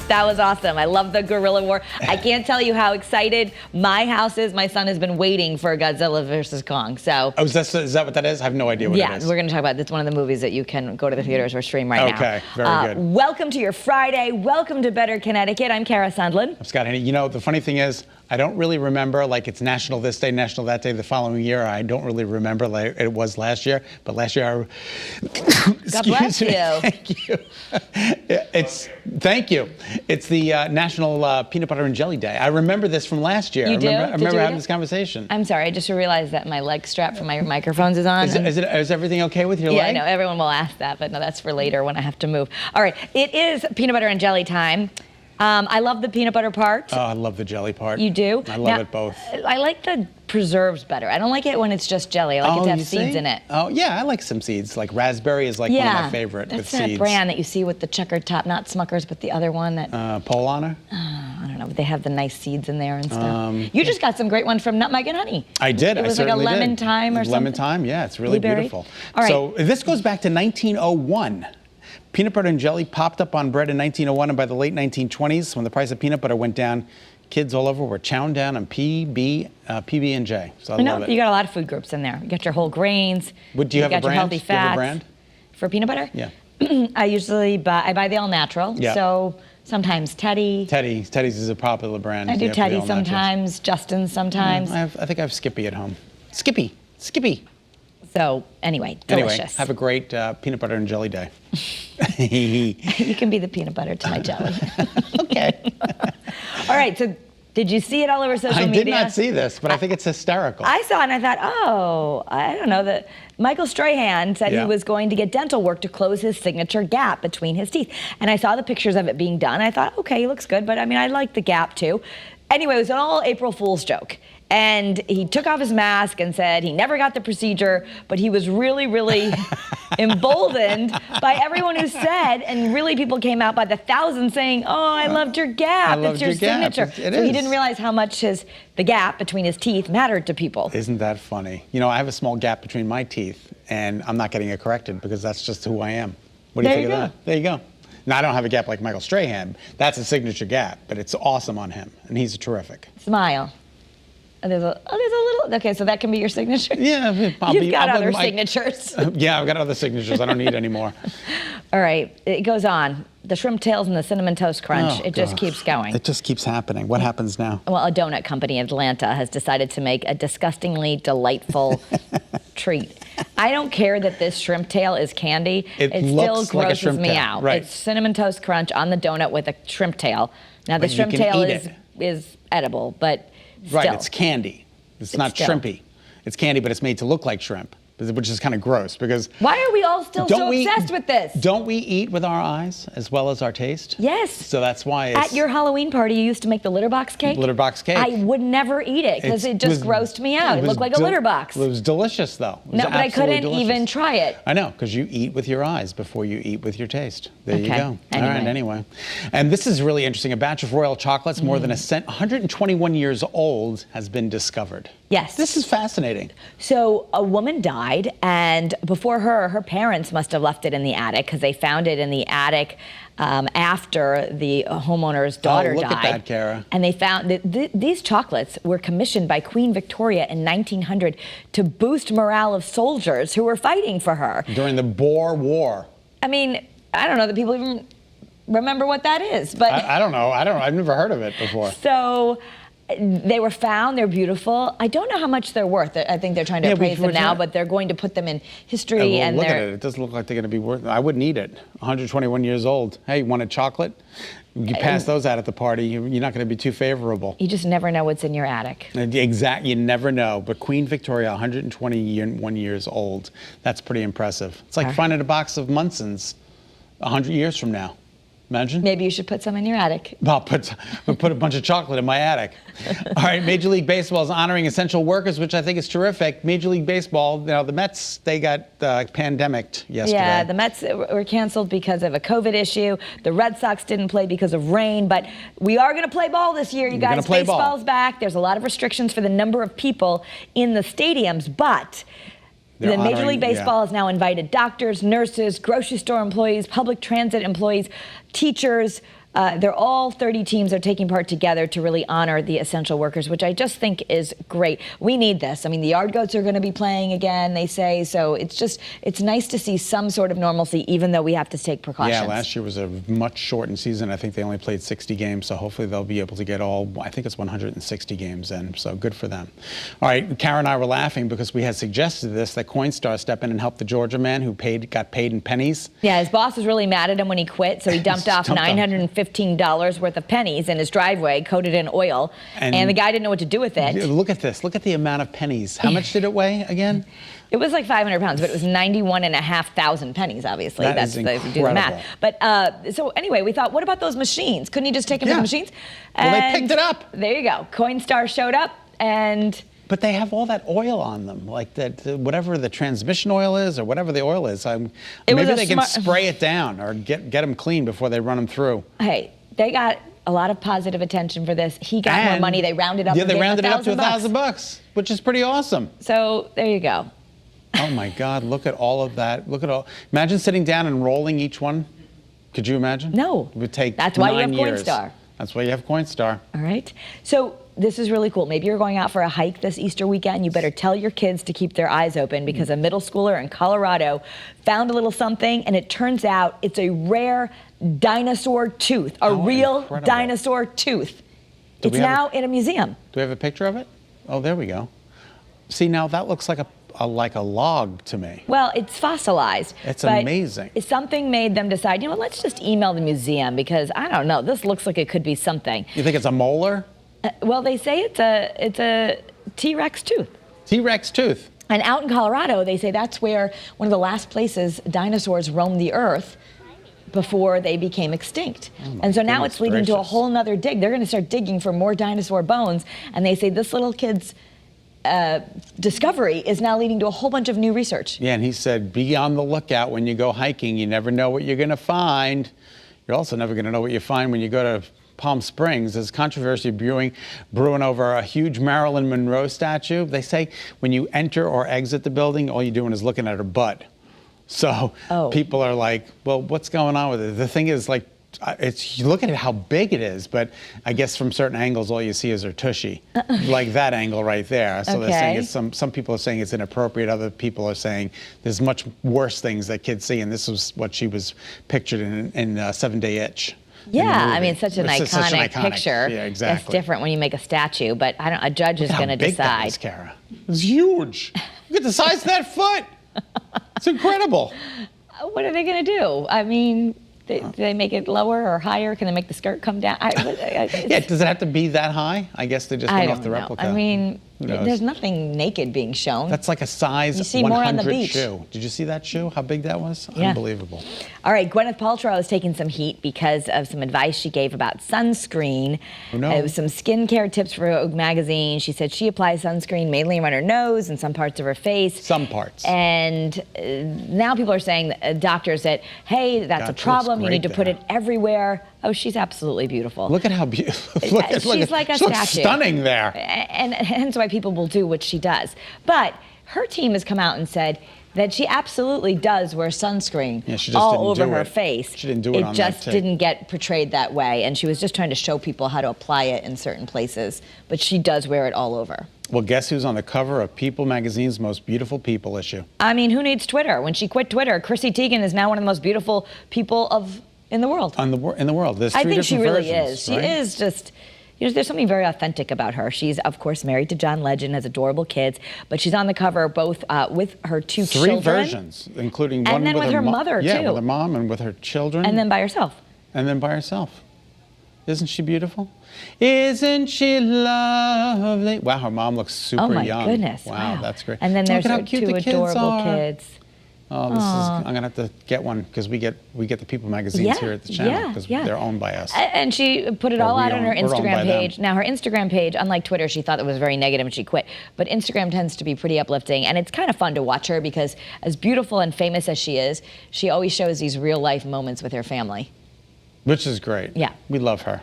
That was awesome. I love the guerrilla war. I can't tell you how excited my house is. My son has been waiting for Godzilla vs. Kong. So. Oh, is that what that is? I have no idea what it is. Yeah, we're going to talk about it. It's one of the movies that you can go to the theaters or stream right now. Okay, very good. Welcome to your Friday. Welcome to Better Connecticut. I'm Kara Sundlin. I'm Scott Henney. You know, the funny thing is, I don't really remember, like it's national this day, national that day the following year. I don't really remember like it was last year, but last year God bless you. Thank you. Thank you. It's the National Peanut Butter and Jelly Day. I remember this from last year. You do? I remember having this conversation. I'm sorry, I just realized that my leg strap for my microphones is on. Is everything okay with your leg? Yeah, I know, everyone will ask that, but no, that's for later when I have to move. All right, it is peanut butter and jelly time. I love the peanut butter part. Oh, I love the jelly part. You do? I love it both. I like the preserves better. I don't like it when it's just jelly. I like it to have seeds in it. Oh, yeah, I like some seeds. Like raspberry is like one of my favorite with seeds. That's that brand that you see with the checkered top, not Smucker's, but the other one that... Pole Honor? I don't know, but they have the nice seeds in there and stuff. You just got some great ones from Nutmeg and Honey. I did, It was like a lemon thyme or something. Lemon thyme, yeah, it's really Blueberry. beautiful. All right. So this goes back to 1901. Peanut butter and jelly popped up on bread in 1901, and by the late 1920s, when the price of peanut butter went down, kids all over were chowing down on PB&J. So I love it. You got a lot of food groups in there. You got your whole grains. Do you have a brand? Your healthy fats. Do you have a brand? For peanut butter? Yeah. I usually buy the All Natural. Yeah. So sometimes Teddy. Teddy's is a popular brand. I do Teddy sometimes, Justin sometimes. I think I have Skippy at home. Skippy. So anyway, delicious. Anyway, have a great peanut butter and jelly day. You can be the peanut butter to my jelly. Okay. All right, so did you see it all over social media? I did not see this, but I think it's hysterical. I saw it and I thought, oh, I don't know. That Michael Strahan said he was going to get dental work to close his signature gap between his teeth. And I saw the pictures of it being done. I thought, okay, he looks good, but I mean, I like the gap too. Anyway, it was an all April Fool's joke. And he took off his mask and said he never got the procedure, but he was really, really emboldened by everyone who said, and really people came out by the thousands saying, oh, I loved your gap. It's your signature. So he didn't realize how much the gap between his teeth mattered to people. Isn't that funny? You know, I have a small gap between my teeth, and I'm not getting it corrected because that's just who I am. What do you think of that? There you go. Now, I don't have a gap like Michael Strahan. That's a signature gap, but it's awesome on him, and he's terrific. Smile. There's a little, okay, so that can be your signature? Yeah. You've got other signatures. Yeah, I've got other signatures. I don't need any more. All right, it goes on. The shrimp tails and the cinnamon toast crunch, it just keeps going. It just keeps happening. What happens now? Well, a donut company in Atlanta has decided to make a disgustingly delightful treat. I don't care that this shrimp tail is candy. It still grosses me out. Right. It's cinnamon toast crunch on the donut with a shrimp tail. Now, the shrimp tail is edible, but still. Right, it's candy. It's not shrimpy. It's candy, but it's made to look like shrimp, which is kind of gross because... Why are we all still so obsessed with this? Don't we eat with our eyes as well as our taste? Yes. So that's why it's... At your Halloween party, you used to make the litter box cake? Litter box cake. I would never eat it because it just grossed me out. It looked like a litter box. It was delicious, though. No, but I couldn't even try it. I know, because you eat with your eyes before you eat with your taste. There you go. Anyway. All right, anyway. And this is really interesting. A batch of royal chocolates more than 121 years old has been discovered. Yes. This is fascinating. So a woman died, and before her parents must have left it in the attic because they found it in the attic after the homeowner's daughter died. Look at that, Kara. And they found that these chocolates were commissioned by Queen Victoria in 1900 to boost morale of soldiers who were fighting for her. During the Boer War. I mean, I don't know that people even remember what that is, but... I don't know. I've never heard of it before. So... They were found, they're beautiful. I don't know how much they're worth. I think they're trying to appraise them now, but they're going to put them in history. Look at it. It doesn't look like they're going to be worth it. I wouldn't eat it. 121 years old. Hey, you want a chocolate? You pass those out at the party. You're not going to be too favorable. You just never know what's in your attic. Exactly. You never know. But Queen Victoria, 121 years old. That's pretty impressive. It's like finding a box of Munson's 100 years from now. Imagine. Maybe you should put some in your attic. I'll put a bunch of chocolate in my attic. All right, Major League Baseball is honoring essential workers, which I think is terrific. Major League Baseball, the Mets, they got pandemicked yesterday. Yeah, the Mets were canceled because of a COVID issue. The Red Sox didn't play because of rain, but we are going to play ball this year, you guys. Baseball's back. There's a lot of restrictions for the number of people in the stadiums, but... The Major League Baseball has now invited doctors, nurses, grocery store employees, public transit employees, teachers, they're all 30 teams are taking part together to really honor the essential workers, which I just think is great. We need this. I mean, the Yard Goats are going to be playing again, they say, so it's nice to see some sort of normalcy, even though we have to take precautions. Yeah, last year was a much shortened season. I think they only played 60 games, so hopefully they'll be able to get I think it's 160 games in, so good for them. All right, Kara and I were laughing because we had suggested this, that Coinstar step in and help the Georgia man who got paid in pennies. Yeah, his boss was really mad at him when he quit, so he dumped off $915 worth of pennies in his driveway, coated in oil, and the guy didn't know what to do with it. Look at this. Look at the amount of pennies. How much did it weigh again? It was like 500 pounds, but it was 91,500 pennies, obviously. That's incredible. If you do the math. But so anyway, we thought, what about those machines? Couldn't he just take them to the machines? Well, they picked it up. There you go. Coinstar showed up and... But they have all that oil on them, like that, whatever the transmission oil is or whatever the oil is. Maybe they can spray it down or get them clean before they run them through. Hey, they got a lot of positive attention for this. He got more money. They rounded up. Yeah, they rounded it up to $1,000, which is pretty awesome. So there you go. Oh my God! Look at all of that. Look at all. Imagine sitting down and rolling each one. Could you imagine? No. It would take 9 years. That's why you have Coinstar. That's why you have Coinstar. All right. So this is really cool. Maybe you're going out for a hike this Easter weekend. You better tell your kids to keep their eyes open because a middle schooler in Colorado found a little something, and it turns out it's a rare dinosaur tooth, a real dinosaur tooth. It's now in a museum. Do we have a picture of it? Oh, there we go. See, now that looks like a log to me. Well, it's fossilized. It's amazing. Something made them decide, you know, let's just email the museum because, I don't know, this looks like it could be something. You think it's a molar? Well, they say it's a T-Rex tooth. T-Rex tooth. And out in Colorado, they say that's where one of the last places dinosaurs roamed the earth before they became extinct. And so now it's leading to a whole nother dig. They're going to start digging for more dinosaur bones. And they say this little kid's discovery is now leading to a whole bunch of new research. Yeah, and he said, be on the lookout when you go hiking. You never know what you're going to find. You're also never going to know what you find when you go to Palm Springs. There's controversy brewing over a huge Marilyn Monroe statue. They say when you enter or exit the building, all you're doing is looking at her butt. So people are like, well, what's going on with it? The thing is, like, you look at how big it is, but I guess from certain angles, all you see is her tushy, like that angle right there. So they're saying some people are saying it's inappropriate. Other people are saying there's much worse things that kids see, and this was what she was pictured in 7 Day Itch. Yeah, I mean, such an iconic picture. Yeah, exactly. It's different when you make a statue, but a judge is going to decide. How big that is, Kara. It's huge. Look at the size of that foot. It's incredible. What are they going to do? I mean, do they make it lower or higher? Can they make the skirt come down? Yeah, does it have to be that high? I guess they just went off the replica. I mean, there's nothing naked being shown. That's like a size 100 shoe. Did you see that shoe? How big that was? Yeah. Unbelievable. All right, Gwyneth Paltrow is taking some heat because of some advice she gave about sunscreen. Oh, no. It was some skincare tips for Vogue magazine. She said she applies sunscreen mainly around her nose and some parts of her face. Some parts. And now people are saying, doctors, that, hey, that's a problem. You need to put it everywhere. Oh, she's absolutely beautiful. Look at how beautiful. She's like a statue. She looks stunning there. And hence why people will do what she does. But her team has come out and said that she absolutely does wear sunscreen all over her face. She didn't do it on that tape. It just didn't get portrayed that way. And she was just trying to show people how to apply it in certain places. But she does wear it all over. Well, guess who's on the cover of People magazine's Most Beautiful People issue? I mean, who needs Twitter? When she quit Twitter, Chrissy Teigen is now one of the most beautiful people in the world. In the world. There's 3 I think different she really versions, is. She is just... there's something very authentic about her. She's, of course, married to John Legend, has adorable kids, but she's on the cover both with her 2 children. 3 versions, including one with her mother, too. Yeah, with her mom and with her children. And then by herself. And then by herself. Isn't she beautiful? Isn't she lovely? Wow, her mom looks super young. Oh, my goodness. Wow, that's great. And then there's her 2 adorable kids. Oh, I'm gonna have to get one because we get the People magazines here at the channel because they're owned by us. And she put it all out on her Instagram page. Now her Instagram page, unlike Twitter, she thought it was very negative and she quit. But Instagram tends to be pretty uplifting, and it's kind of fun to watch her because as beautiful and famous as she is, she always shows these real life moments with her family. Which is great. Yeah, we love her.